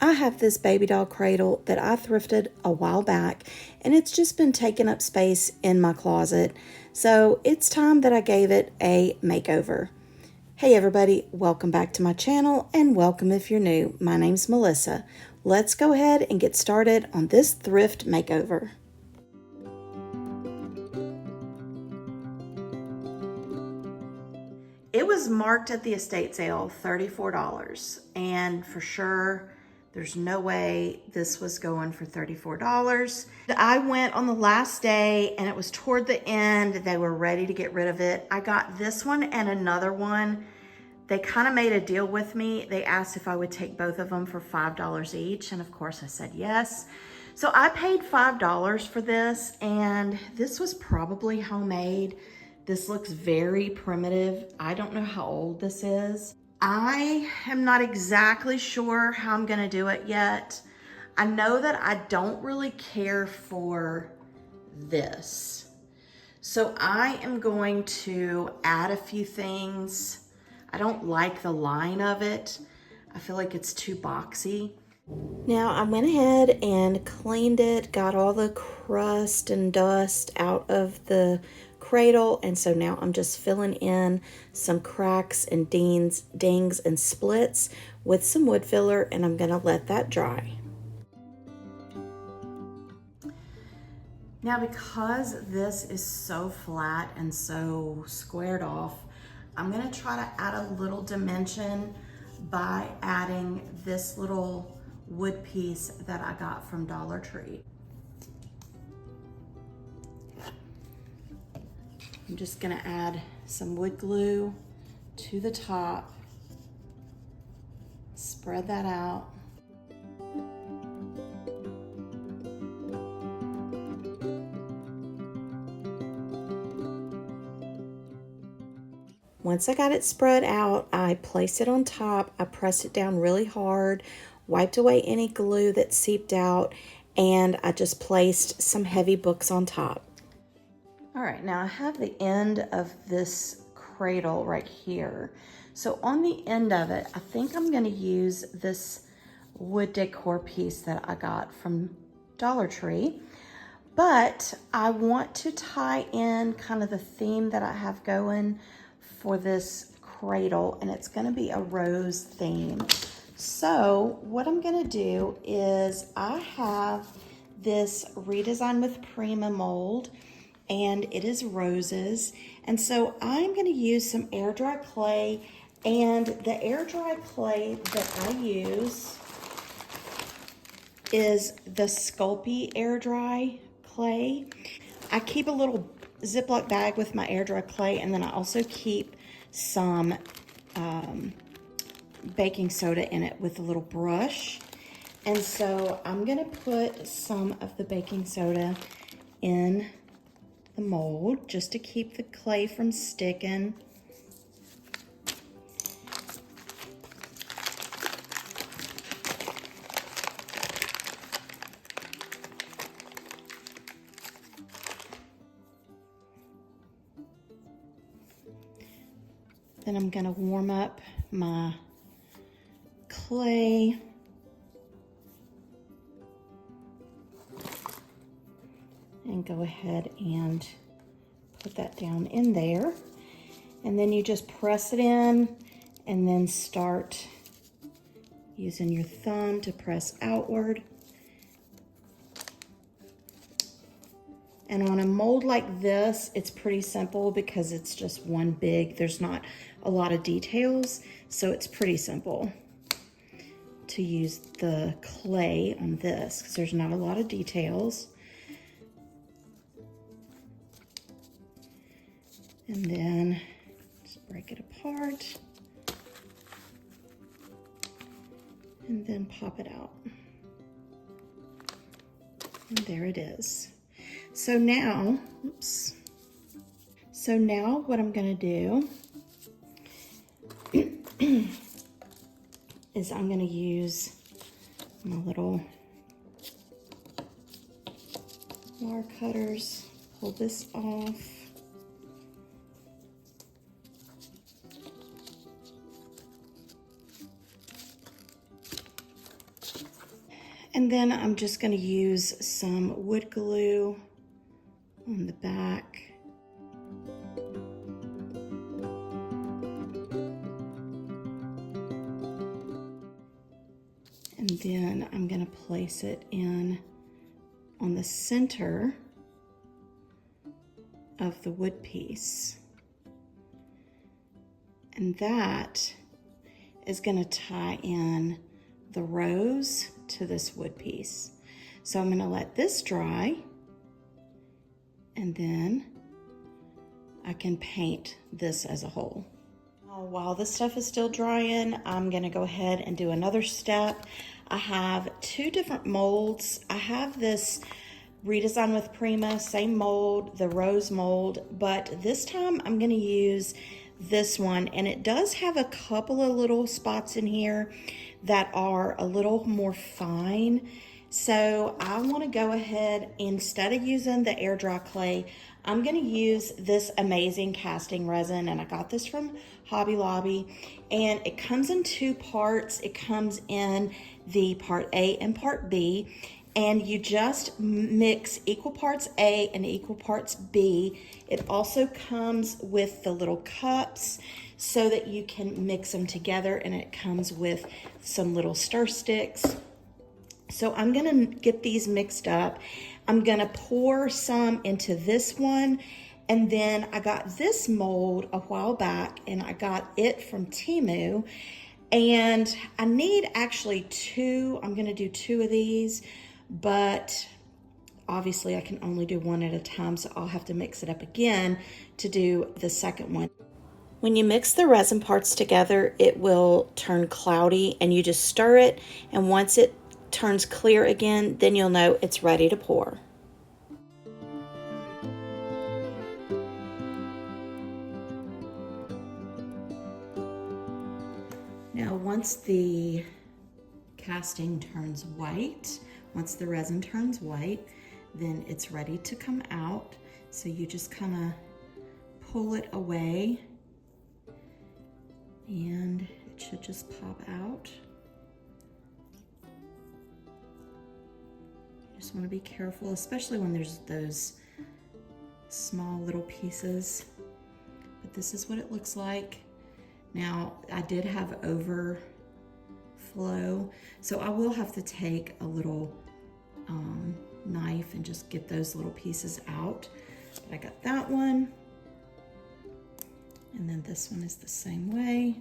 I have this baby doll cradle that I thrifted a while back, and it's just been taking up space in my closet. So it's time that I gave it a makeover. Hey everybody, welcome back to my channel, and welcome if you're new. My name's Melissa. Let's go ahead and get started on this thrift makeover. It was marked at the estate sale $34, and for sure there's no way this was going for $34. I went on the last day and it was toward the end. They were ready to get rid of it. I got this one and another one. They kind of made a deal with me. They asked if I would take both of them for $5 each, and of course I said yes. So I paid $5 for this, and this was probably homemade. This looks very primitive. I don't know how old this is. I am not exactly sure how I'm gonna do it yet. I know that I don't really care for this. So I am going to add a few things. I don't like the line of it. I feel like it's too boxy. Now I went ahead and cleaned it, got all the crust and dust out of the cradle, and so now I'm just filling in some cracks and dings and splits with some wood filler, and I'm gonna let that dry. Now because this is so flat and so squared off, I'm gonna try to add a little dimension by adding this little wood piece that I got from Dollar Tree. I'm just gonna add some wood glue to the top, spread that out. Once I got it spread out, I placed it on top. I pressed it down really hard, wiped away any glue that seeped out, and I just placed some heavy books on top. All right, now I have the end of this cradle right here. So on the end of it, I think I'm gonna use this wood decor piece that I got from Dollar Tree, but I want to tie in kind of the theme that I have going for this cradle, and it's gonna be a rose theme. So what I'm gonna do is I have this ReDesign with Prima mold, and it is roses. And so I'm gonna use some air dry clay, and the air dry clay that I use is the Sculpey air dry clay. I keep a little Ziploc bag with my air dry clay, and then I also keep some baking soda in it with a little brush. And so I'm gonna put some of the baking soda in the mold just to keep the clay from sticking. Then I'm gonna warm up my clay. And go ahead and put that down in there. And then you just press it in and then start using your thumb to press outward. And on a mold like this, it's pretty simple because it's just one big, there's not a lot of details, so it's pretty simple to use the clay on this because there's not a lot of details. And then just break it apart and then pop it out. And there it is. So now, oops. So now what I'm gonna do is I'm gonna use my little wire cutters, pull this off. And then I'm just going to use some wood glue on the back. And then I'm going to place it in on the center of the wood piece. And that is going to tie in the rose to this wood piece. So I'm going to let this dry, and then I can paint this as a whole. While this stuff is still drying, I'm going to go ahead and do another step. I have two different molds. I have this ReDesign with Prima, same mold, the rose mold, but this time I'm going to use this one, and it does have a couple of little spots in here that are a little more fine. So I want to go ahead, instead of using the air dry clay, I'm going to use this amazing casting resin, and I got this from Hobby Lobby, and it comes in two parts. It comes in the part A and part B, and you just mix equal parts A and equal parts B. It also comes with the little cups so that you can mix them together, and it comes with some little stir sticks. So I'm gonna get these mixed up. I'm gonna pour some into this one, and then I got this mold a while back, and I got it from Temu, and I need actually two. I'm gonna do two of these, but obviously I can only do one at a time, so I'll have to mix it up again to do the second one. When you mix the resin parts together, it will turn cloudy, and you just stir it, and once it turns clear again, then you'll know it's ready to pour. Now, once the casting turns white, once the resin turns white, then it's ready to come out. So you just kind of pull it away, and it should just pop out. You just want to be careful, especially when there's those small little pieces. But this is what it looks like. Now, I did have overflow, so I will have to take a little knife and just get those little pieces out. But I got that one, and then this one is the same way.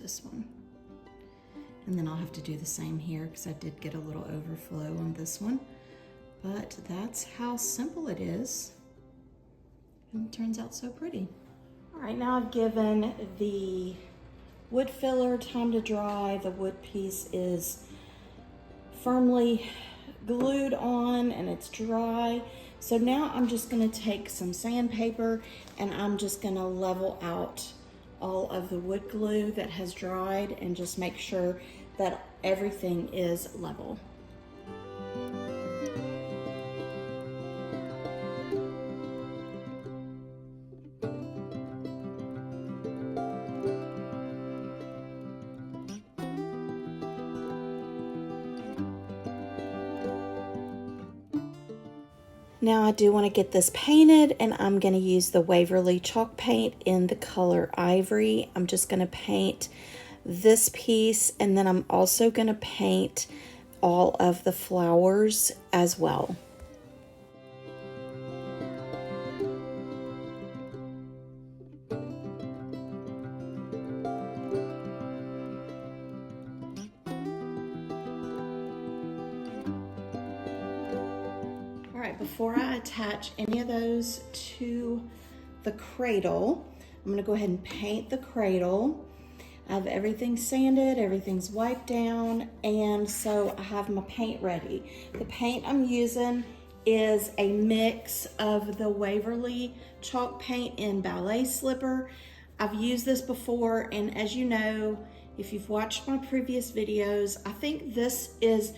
This one, and then I'll have to do the same here because I did get a little overflow on this one, but that's how simple it is, and it turns out so pretty. All right, now I've given the wood filler time to dry. The wood piece is firmly glued on and it's dry. So now I'm just going to take some sandpaper, and I'm just going to level out all of the wood glue that has dried and just make sure that everything is level. Now I do want to get this painted, and I'm going to use the Waverly chalk paint in the color Ivory. I'm just going to paint this piece, and then I'm also going to paint all of the flowers as well. Before I attach any of those to the cradle, I'm going to go ahead and paint the cradle. I have everything sanded, everything's wiped down, and so I have my paint ready. The paint I'm using is a mix of the Waverly chalk paint in Ballet Slipper. I've used this before, and as you know, if you've watched my previous videos, I think this is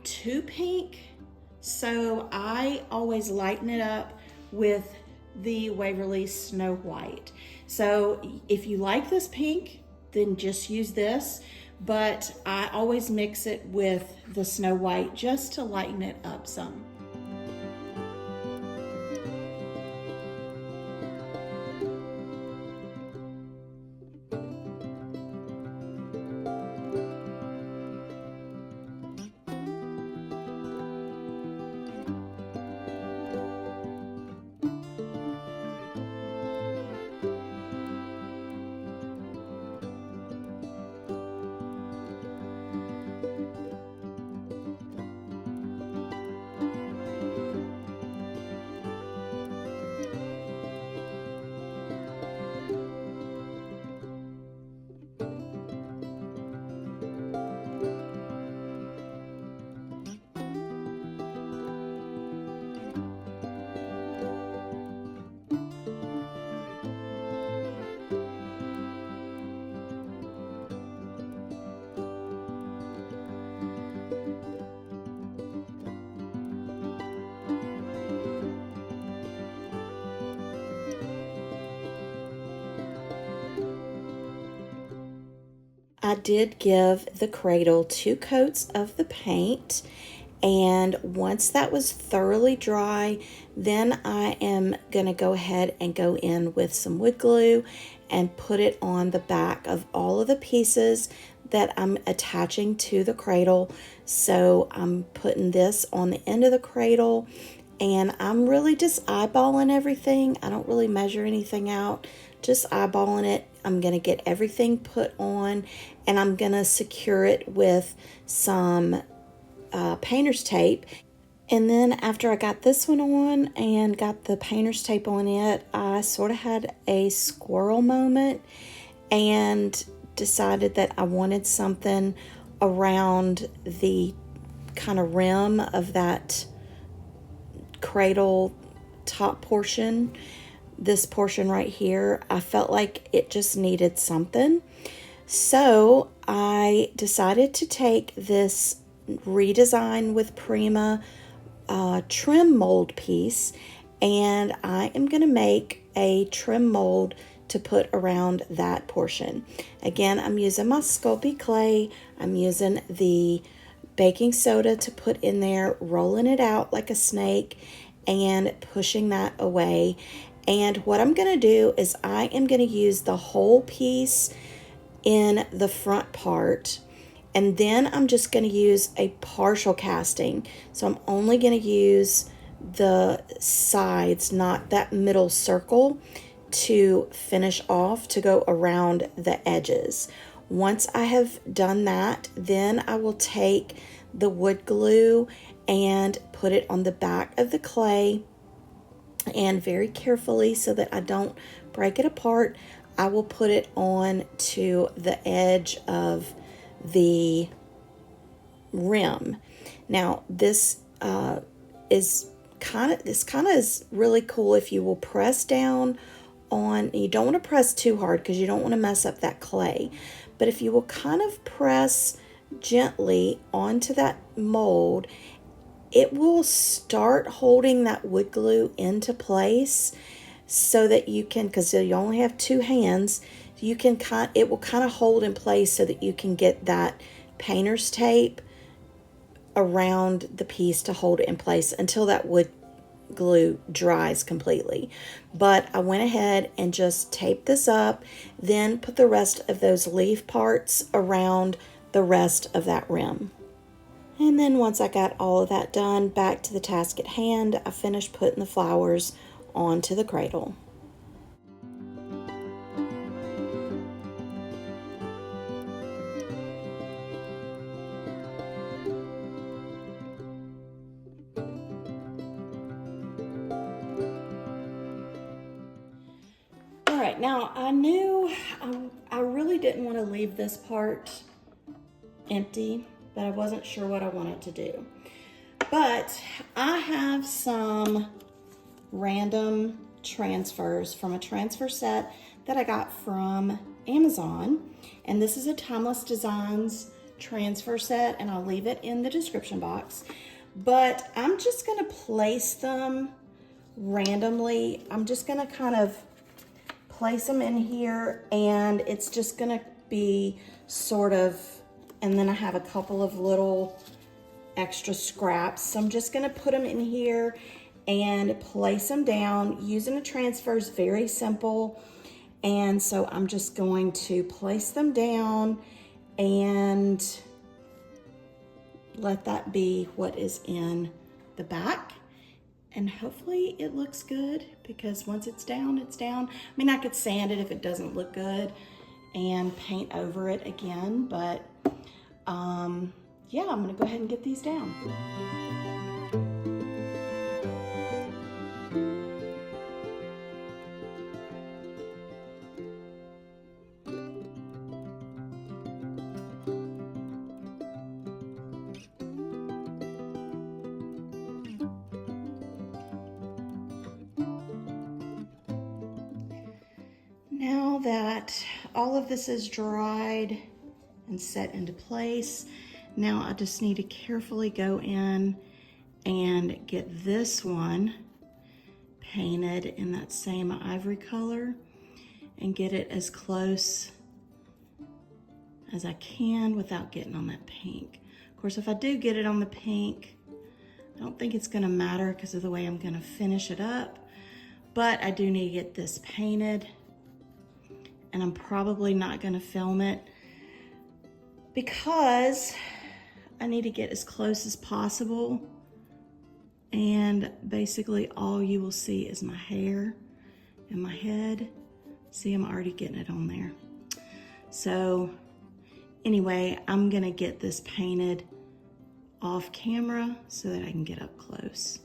too pink, so I always lighten it up with the Waverly Snow White. So if you like this pink, then just use this, but I always mix it with the Snow White just to lighten it up some. I did give the cradle 2 coats of the paint, and once that was thoroughly dry, then I am going to go ahead and go in with some wood glue and put it on the back of all of the pieces that I'm attaching to the cradle. So I'm putting this on the end of the cradle, and I'm really just eyeballing everything. I don't really measure anything out, just eyeballing it. I'm going to get everything put on, and I'm going to secure it with some painter's tape. And then after I got this one on and got the painter's tape on it, I sort of had a squirrel moment and decided that I wanted something around the kind of rim of that cradle top portion. This portion right here, I felt like it just needed something. So I decided to take this ReDesign with Prima trim mold piece, and I am going to make a trim mold to put around that portion. Again, I'm using my Sculpey clay. I'm using the baking soda to put in there, rolling it out like a snake and pushing that away. And what I'm going to do is I am going to use the whole piece in the front part, and then I'm just going to use a partial casting. So I'm only going to use the sides, not that middle circle, to finish off, to go around the edges. Once I have done that, then I will take the wood glue and put it on the back of the clay, and very carefully, so that I don't break it apart, I will put it on to the edge of the rim. Now this is kind of really cool if you will press down on, you don't want to press too hard because you don't want to mess up that clay, but if you will kind of press gently onto that mold, it will start holding that wood glue into place, so that you can, because you only have 2 hands, you can it will kind of hold in place so that you can get that painter's tape around the piece to hold it in place until that wood glue dries completely. But I went ahead and just taped this up, then put the rest of those leaf parts around the rest of that rim. And then once I got all of that done, back to the task at hand, I finished putting the flowers onto the cradle. All right, now I knew I really didn't want to leave this part empty, but I wasn't sure what I wanted to do. But I have some random transfers from a transfer set that I got from Amazon. And this is a Timeless Designs transfer set, and I'll leave it in the description box. But I'm just gonna place them randomly. I'm just gonna kind of place them in here, and it's just gonna be sort of, and then I have a couple of little extra scraps. So I'm just gonna put them in here and place them down. Using a transfer is very simple. And so I'm just going to place them down and let that be what is in the back. And hopefully it looks good, because once it's down, it's down. I mean, I could sand it if it doesn't look good and paint over it again, but yeah, I'm gonna go ahead and get these down. Now that all of this is dried and set into place, now I just need to carefully go in and get this one painted in that same ivory color and get it as close as I can without getting on that pink. Of course, if I do get it on the pink, I don't think it's gonna matter because of the way I'm gonna finish it up, but I do need to get this painted. And I'm probably not gonna film it because I need to get as close as possible. And basically all you will see is my hair and my head. See, I'm already getting it on there. So anyway, I'm gonna get this painted off camera so that I can get up close.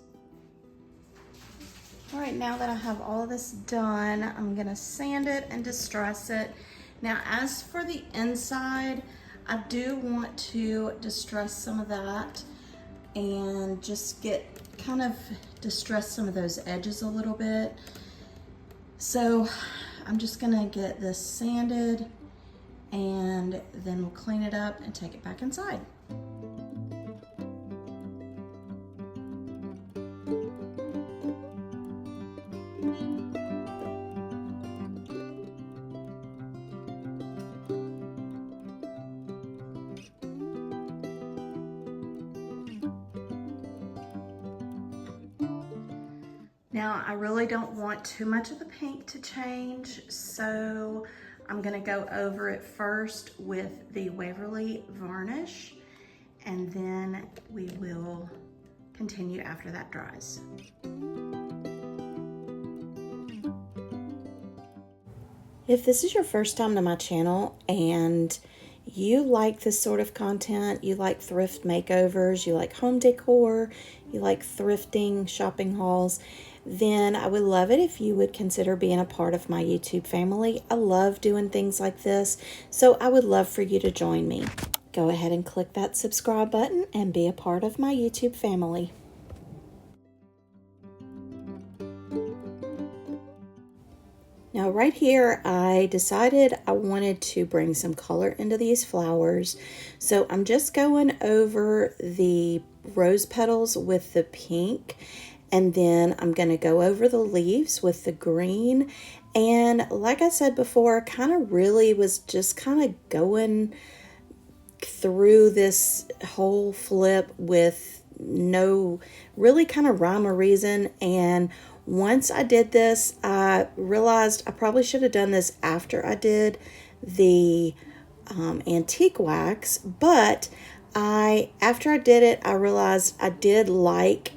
All right, now that I have all of this done, I'm gonna sand it and distress it. Now, as for the inside, I do want to distress some of that and just kind of distress some of those edges a little bit. So I'm just gonna get this sanded, and then we'll clean it up and take it back inside. Now, I really don't want too much of the pink to change, so I'm gonna go over it first with the Waverly varnish, and then we will continue after that dries. If this is your first time to my channel and you like this sort of content, you like thrift makeovers, you like home decor, you like thrifting, shopping hauls, then I would love it if you would consider being a part of my YouTube family. I love doing things like this, so I would love for you to join me. Go ahead and click that subscribe button and be a part of my YouTube family. Now right here, I decided I wanted to bring some color into these flowers. So I'm just going over the rose petals with the pink, and then I'm gonna go over the leaves with the green. And like I said before, I kind of really was just kind of going through this whole flip with no really kind of rhyme or reason. And once I did this, I realized I probably should have done this after I did the antique wax, but after I did it, I realized I did like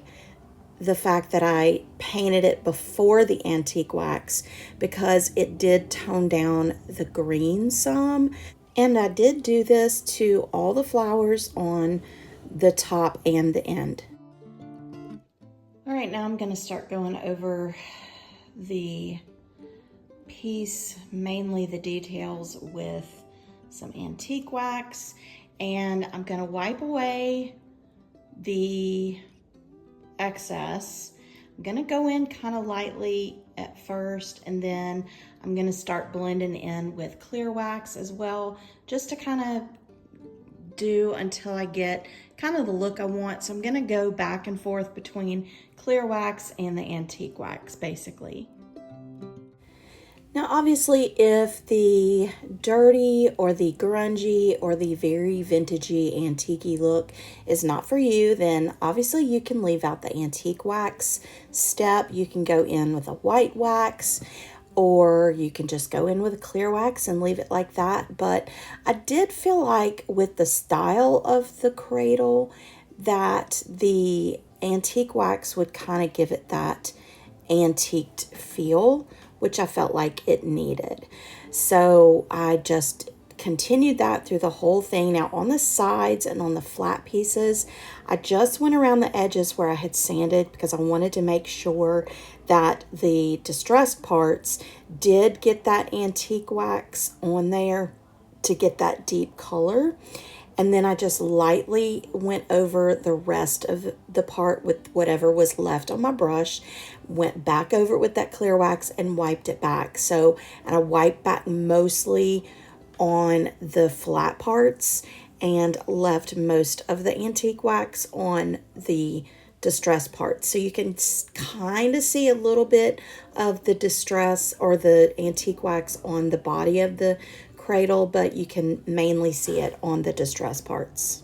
the fact that I painted it before the antique wax, because it did tone down the green some. And I did do this to all the flowers on the top and the end. All right, now I'm going to start going over the piece, mainly the details, with some antique wax, and I'm going to wipe away the excess I'm gonna go in kind of lightly at first, and then I'm gonna start blending in with clear wax as well, just to kind of do until I get kind of the look I want. So I'm gonna go back and forth between clear wax and the antique wax, basically. Now, obviously, if the dirty or the grungy or the very vintagey, antique-y look is not for you, then obviously you can leave out the antique wax step. You can go in with a white wax, or you can just go in with a clear wax and leave it like that. But I did feel like with the style of the cradle that the antique wax would kind of give it that antiqued feel, which I felt like it needed. So I just continued that through the whole thing. Now on the sides and on the flat pieces, I just went around the edges where I had sanded because I wanted to make sure that the distressed parts did get that antique wax on there to get that deep color. And then I just lightly went over the rest of the part with whatever was left on my brush, went back over it with that clear wax and wiped it back. So, and I wiped back mostly on the flat parts and left most of the antique wax on the distress parts. So you can kind of see a little bit of the distress or the antique wax on the body of the cradle, but you can mainly see it on the distress parts.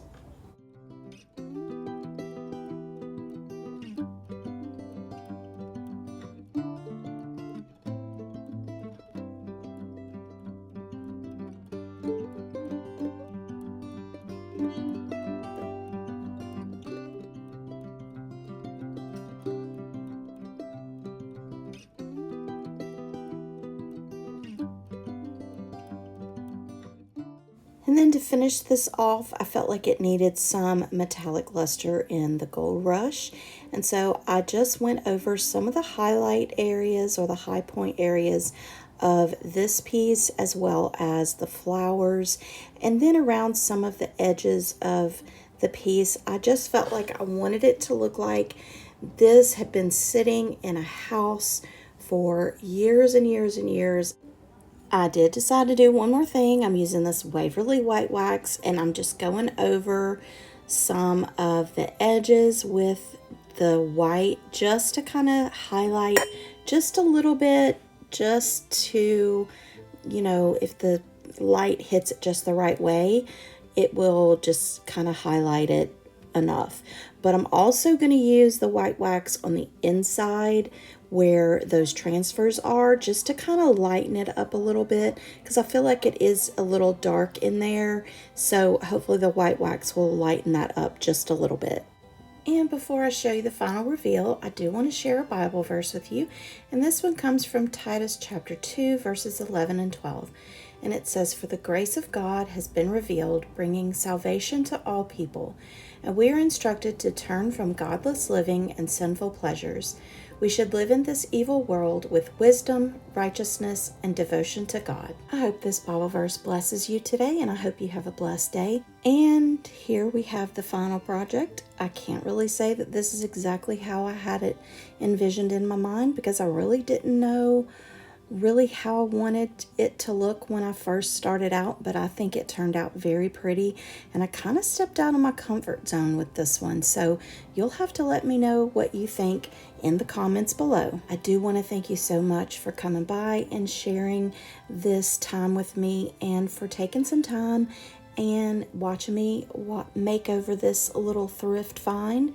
And then to finish this off, I felt like it needed some metallic luster in the gold rush. And so I just went over some of the highlight areas or the high point areas of this piece, as well as the flowers. And then around some of the edges of the piece, I just felt like I wanted it to look like this had been sitting in a house for years and years and years. I did decide to do one more thing. I'm using this Waverly white wax, and I'm just going over some of the edges with the white just to kind of highlight just a little bit, just to, you know, if the light hits it just the right way, it will just kind of highlight it enough. But I'm also going to use the white wax on the inside where those transfers are, just to kind of lighten it up a little bit, because I feel like it is a little dark in there. So hopefully the white wax will lighten that up just a little bit. And before I show you the final reveal, I do want to share a Bible verse with you. And this one comes from Titus chapter 2, verses 11 and 12. And it says, "For the grace of God has been revealed, bringing salvation to all people. And we are instructed to turn from godless living and sinful pleasures. We should live in this evil world with wisdom, righteousness, and devotion to God." I hope this Bible verse blesses you today, and I hope you have a blessed day. And here we have the final project. I can't really say that this is exactly how I had it envisioned in my mind, because I really didn't know really how I wanted it to look when I first started out, but I think it turned out very pretty, and I kind of stepped out of my comfort zone with this one. So you'll have to let me know what you think in the comments below. I do want to thank you so much for coming by and sharing this time with me, and for taking some time and watching me make over this little thrift find.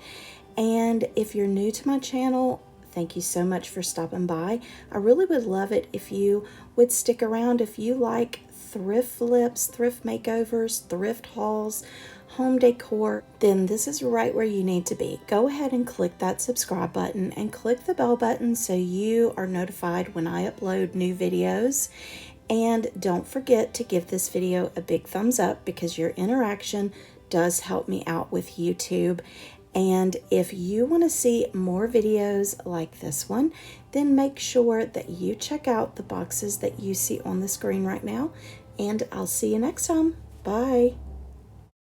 And if you're new to my channel, thank you so much for stopping by. I really would love it if you would stick around. If you like thrift flips, thrift makeovers, thrift hauls, home decor, then this is right where you need to be. Go ahead and click that subscribe button and click the bell button so you are notified when I upload new videos. And don't forget to give this video a big thumbs up, because your interaction does help me out with YouTube. And if you want to see more videos like this one, then make sure that you check out the boxes that you see on the screen right now. And I'll see you next time. Bye.